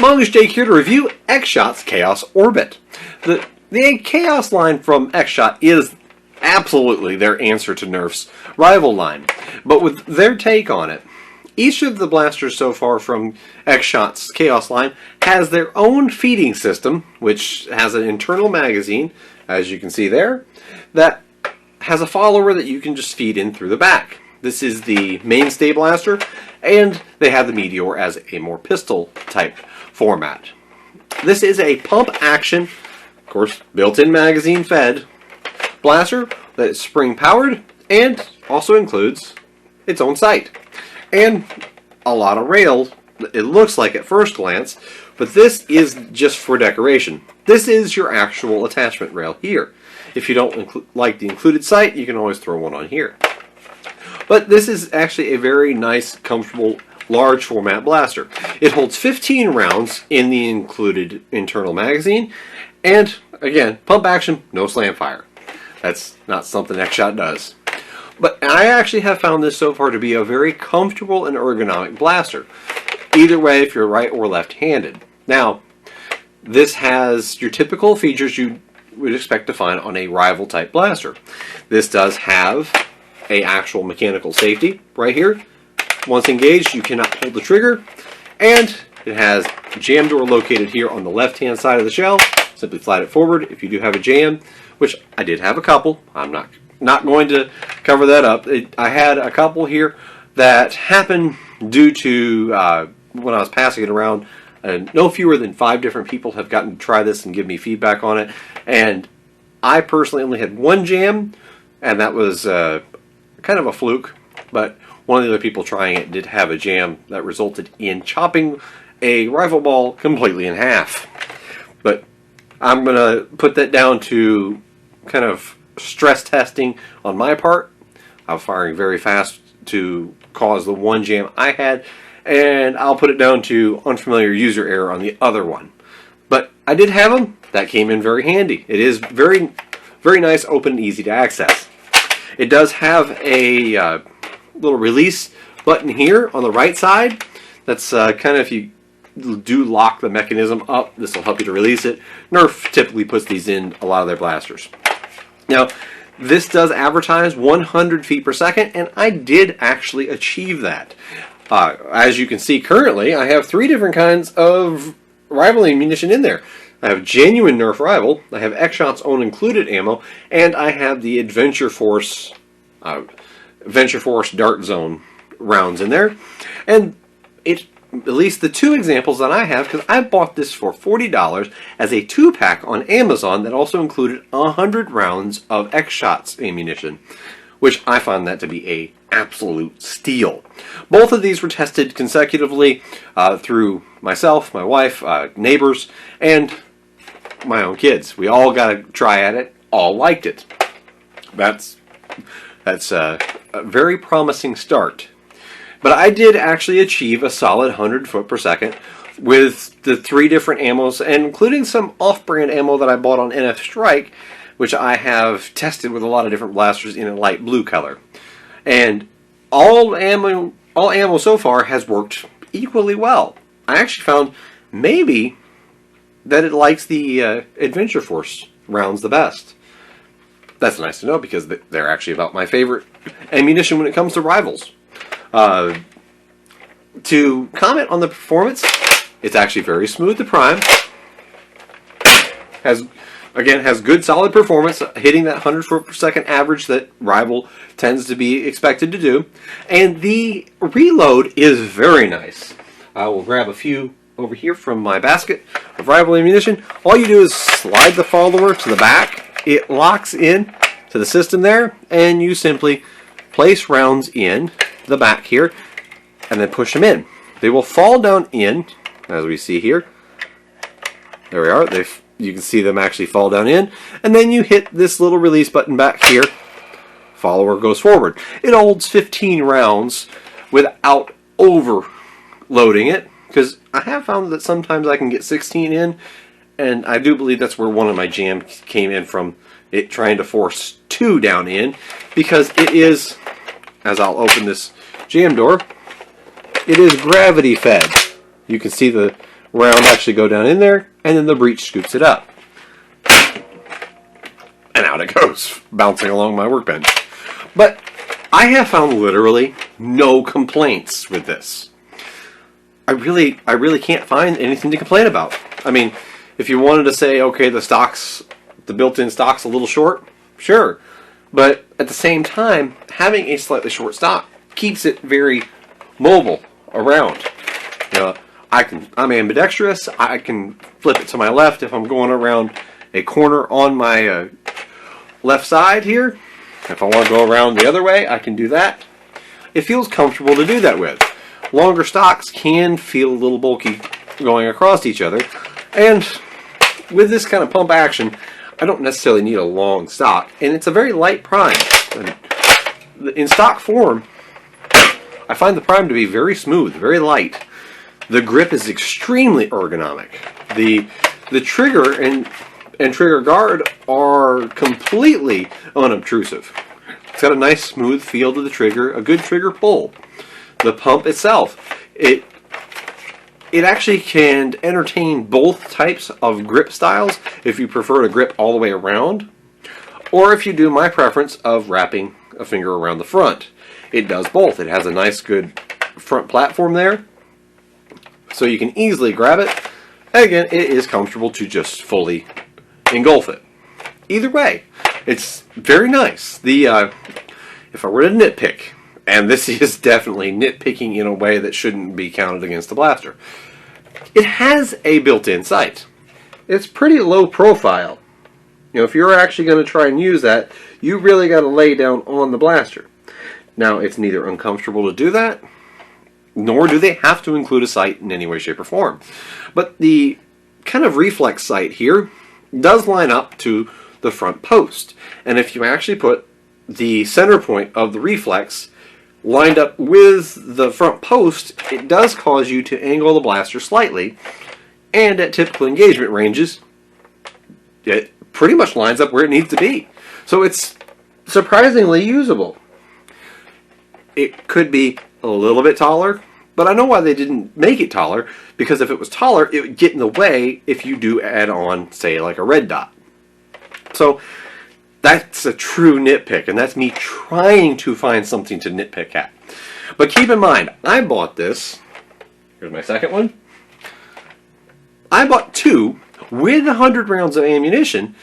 Humongous Jake here to review X-Shot's Chaos Orbit. The Chaos line from X-Shot is absolutely their answer to Nerf's rival line, but with their take on it. Each of the blasters so far from X-Shot's Chaos line has their own feeding system, which has an internal magazine, as you can see there, that has a follower that you can just feed in through the back. This is the mainstay blaster, and they have the Meteor as a more pistol type format. This is a pump action, of course, built-in magazine fed blaster that is spring powered and also includes its own sight. And a lot of rail, it looks like at first glance, but this is just for decoration. This is your actual attachment rail here. If you don't like the included sight, you can always throw one on here. But this is actually a very nice, comfortable, large format blaster. It holds 15 rounds in the included internal magazine, and again, pump action, no slam fire. That's not something X-Shot does. But I actually have found this so far to be a very comfortable and ergonomic blaster. Either way, if you're right or left-handed. Now, this has your typical features you would expect to find on a rival type blaster. This does have an actual mechanical safety right here. Once engaged, you cannot pull the trigger. And it has a jam door located here on the left-hand side of the shell. Simply slide it forward if you do have a jam, which I did have a couple. I'm not going to cover that up. I had a couple here that happened due to when I was passing it around. No fewer than 5 different people have gotten to try this and give me feedback on it. And I personally only had one jam, and that was kind of a fluke. But one of the other people trying it did have a jam that resulted in chopping a rifle ball completely in half. But I'm going to put that down to kind of stress testing on my part. I was firing very fast to cause the one jam I had, and I'll put it down to unfamiliar user error on the other one. But I did have them. That came in very handy. It is very, very nice, open, and easy to access. It does have a little release button here on the right side. That's kind of if you do lock the mechanism up, this will help you to release it. Nerf typically puts these in a lot of their blasters. Now, this does advertise 100 feet per second, and I did actually achieve that. As you can see currently, I have 3 different kinds of rival ammunition in there. I have genuine Nerf rival, I have X-Shot's own included ammo, and I have the Adventure Force Dart Zone rounds in there. And at least the 2 examples that I have, because I bought this for $40 as a 2-pack on Amazon that also included 100 rounds of X-Shot's ammunition, which I found that to be a absolute steal. Both of these were tested consecutively through myself, my wife, neighbors, and my own kids. We all got a try at it, all liked it. That's a very promising start. But I did actually achieve a solid 100 foot per second with the 3 different ammos, and including some off-brand ammo that I bought on NF Strike, which I have tested with a lot of different blasters in a light blue color. And all ammo so far has worked equally well. I actually found maybe that it likes the Adventure Force rounds the best. That's nice to know, because they're actually about my favorite ammunition when it comes to rivals. To comment on the performance, it's actually very smooth to prime. Has good solid performance, hitting that 100 foot per second average that rival tends to be expected to do. And the reload is very nice. I will grab a few over here from my basket of rival ammunition. All you do is slide the follower to the back. It locks in to the system there, and you simply place rounds in the back here and then push them in. They will fall down in, as we see here. There we are. You can see them actually fall down in, and then you hit this little release button back here. Follower goes forward. It holds 15 rounds without overloading it, because I have found that sometimes I can get 16 in, and I do believe that's where one of my jams came in from, it trying to force 2 down in, because it is, as I'll open this jam door, it is gravity fed. You can see the round actually go down in there, and then the breech scoops it up. And out it goes, bouncing along my workbench. But I have found literally no complaints with this. I really can't find anything to complain about. I mean, if you wanted to say, okay, the built-in stock's a little short, sure. But at the same time, having a slightly short stock keeps it very mobile around. You know, I'm ambidextrous. I can flip it to my left if I'm going around a corner on my left side here. If I want to go around the other way, I can do that. It feels comfortable to do that with. Longer stocks can feel a little bulky going across each other. And with this kind of pump action, I don't necessarily need a long stock. And it's a very light prime. In stock form, I find the prime to be very smooth, very light. The grip is extremely ergonomic. The trigger and trigger guard are completely unobtrusive. It's got a nice smooth feel to the trigger, a good trigger pull. The pump itself, it actually can entertain both types of grip styles if you prefer to grip all the way around, or if you do my preference of wrapping a finger around the front. It does both. It has a nice good front platform there, so you can easily grab it. Again, it is comfortable to just fully engulf it. Either way, it's very nice. If I were to nitpick, and this is definitely nitpicking in a way that shouldn't be counted against the blaster, it has a built-in sight. It's pretty low profile. You know, if you're actually going to try and use that, you really got to lay down on the blaster. Now, it's neither uncomfortable to do that, nor do they have to include a sight in any way, shape, or form. But the kind of reflex sight here does line up to the front post. And if you actually put the center point of the reflex lined up with the front post, it does cause you to angle the blaster slightly. And at typical engagement ranges, it pretty much lines up where it needs to be. So it's surprisingly usable. It could be a little bit taller, but I know why they didn't make it taller, because if it was taller, it would get in the way if you do add on, say, like a red dot. So that's a true nitpick, and that's me trying to find something to nitpick at. But keep in mind, I bought this. Here's my second one. I bought two with 100 rounds of ammunition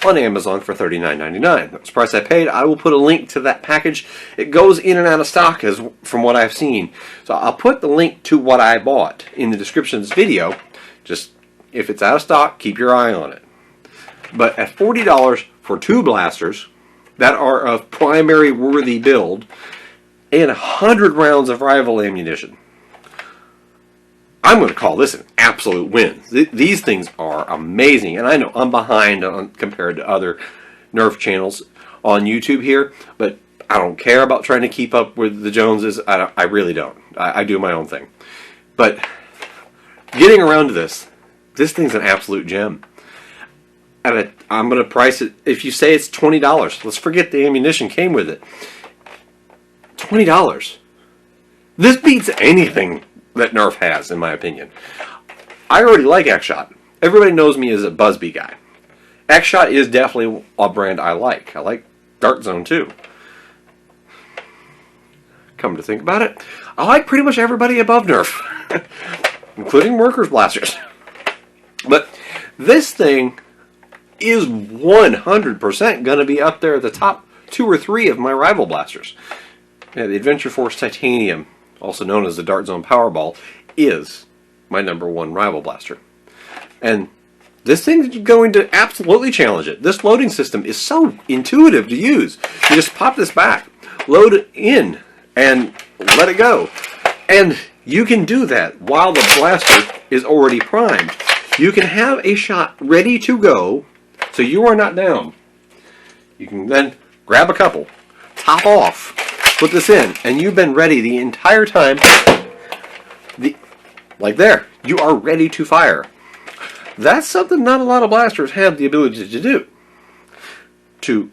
on Amazon for $39.99. That's the price I paid. I will put a link to that package. It goes in and out of stock from what I've seen. So I'll put the link to what I bought in the description of this video. Just, if it's out of stock, keep your eye on it. But at $40 for two blasters that are of primary worthy build and 100 rounds of rival ammunition, I'm going to call this an absolute win. These things are amazing, and I know I'm behind compared to other Nerf channels on YouTube here, but I don't care about trying to keep up with the Joneses. I really don't. I do my own thing. But getting around to this thing's an absolute gem. And I'm going to price it, if you say it's $20, let's forget the ammunition came with it. $20. This beats anything that Nerf has, in my opinion. I already like X-Shot. Everybody knows me as a Busby guy. X-Shot is definitely a brand I like. I like Dart Zone too. Come to think about it, I like pretty much everybody above Nerf, including Workers Blasters. But this thing is 100% going to be up there at the top 2 or 3 of my rival blasters. Yeah, the Adventure Force Titanium, also known as the Dart Zone Powerball, is my #1 rival blaster. And this thing's going to absolutely challenge it. This loading system is so intuitive to use. You just pop this back, load it in, and let it go. And you can do that while the blaster is already primed. You can have a shot ready to go, so you are not down. You can then grab a couple, top off, put this in, and you've been ready the entire time. Like there, you are ready to fire. That's something not a lot of blasters have the ability to do. To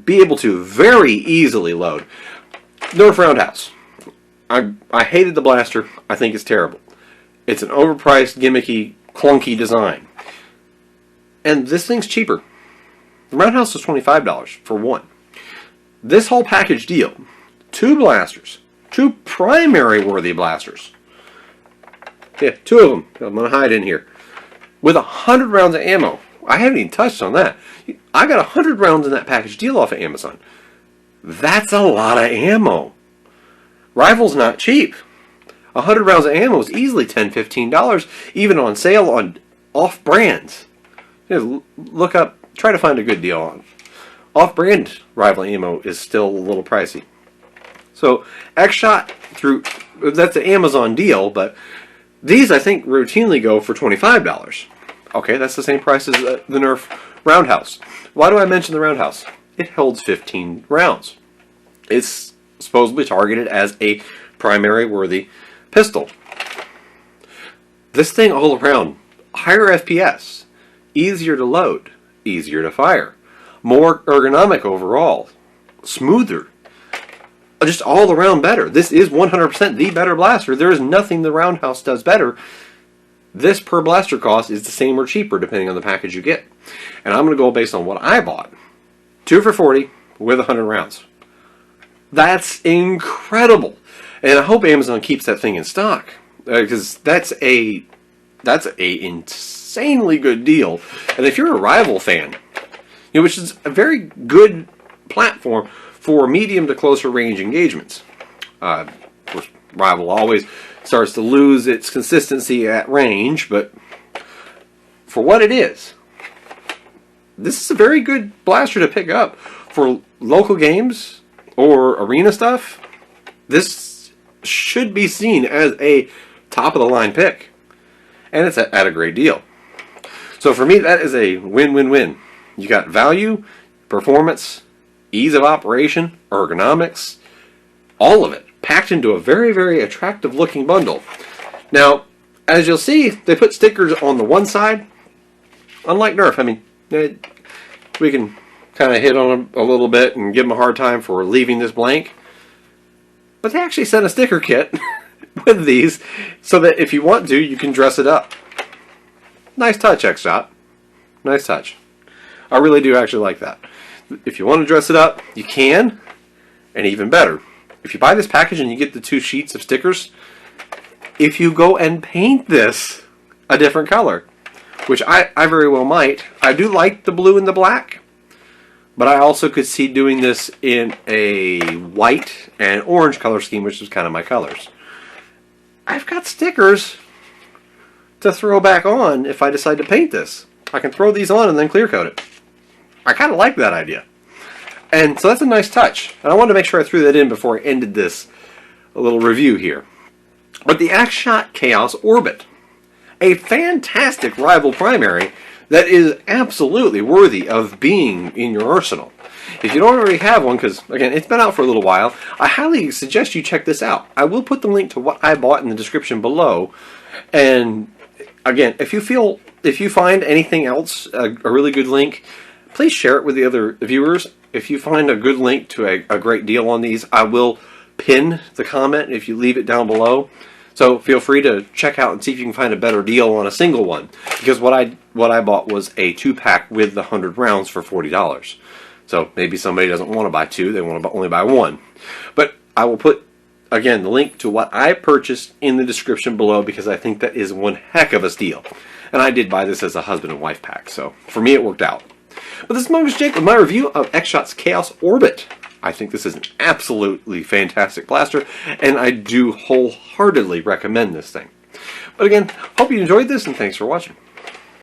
be able to very easily load. Nerf Roundhouse. I hated the blaster. I think it's terrible. It's an overpriced, gimmicky, clunky design. And this thing's cheaper. The Roundhouse was $25 for one. This whole package deal, 2 blasters, 2 primary worthy blasters. Yeah, 2 of them. I'm going to hide in here. With 100 rounds of ammo. I haven't even touched on that. I got 100 rounds in that package deal off of Amazon. That's a lot of ammo. Rival's not cheap. 100 rounds of ammo is easily $10, $15, even on sale on off-brands. Look up, try to find a good deal on. Off-brand Rival ammo is still a little pricey. So, X-Shot, that's an Amazon deal, but these I think routinely go for $25. Okay, that's the same price as the Nerf Roundhouse. Why do I mention the Roundhouse? It holds 15 rounds. It's supposedly targeted as a primary worthy pistol. This thing all around, higher FPS, easier to load, easier to fire, more ergonomic overall, smoother, just all around better. This is 100% the better blaster. There is nothing the Roundhouse does better. This per blaster cost is the same or cheaper depending on the package you get. And I'm going to go based on what I bought. 2 for $40 with 100 rounds. That's incredible. And I hope Amazon keeps that thing in stock. Because that's a insanely good deal. And if you're a Rival fan, which is a very good platform for medium to closer range engagements. Of course, Rival always starts to lose its consistency at range, but for what it is, this is a very good blaster to pick up for local games or arena stuff. This should be seen as a top-of-the-line pick, and it's at a great deal. So for me, that is a win-win-win. You got value, performance, ease of operation, ergonomics, all of it packed into a very, very attractive looking bundle. Now, as you'll see, they put stickers on the one side. Unlike Nerf, I mean, we can kind of hit on them a little bit and give them a hard time for leaving this blank. But they actually sent a sticker kit with these so that if you want to, you can dress it up. Nice touch, X-Shot. Nice touch. I really do actually like that. If you want to dress it up, you can, and even better, if you buy this package and you get the 2 sheets of stickers, if you go and paint this a different color, which I very well might. I do like the blue and the black, but I also could see doing this in a white and orange color scheme, which is kind of my colors. I've got stickers to throw back on if I decide to paint this. I can throw these on and then clear coat it. I kind of like that idea. And so that's a nice touch. And I wanted to make sure I threw that in before I ended this little review here. But the X-Shot Chaos Orbit. A fantastic Rival primary that is absolutely worthy of being in your arsenal. If you don't already have one, because, again, it's been out for a little while, I highly suggest you check this out. I will put the link to what I bought in the description below. And, again, if you find anything else, a really good link, please share it with the other viewers. If you find a good link to a great deal on these, I will pin the comment if you leave it down below. So feel free to check out and see if you can find a better deal on a single one. Because what I bought was a 2-pack with the 100 rounds for $40. So maybe somebody doesn't want to buy 2, they want to only buy 1. But I will put, again, the link to what I purchased in the description below because I think that is one heck of a steal. And I did buy this as a husband and wife pack, so for me it worked out. But this is Mongoose Jake with my review of X-Shot's Chaos Orbit. I think this is an absolutely fantastic blaster, and I do wholeheartedly recommend this thing. But again, hope you enjoyed this, and thanks for watching.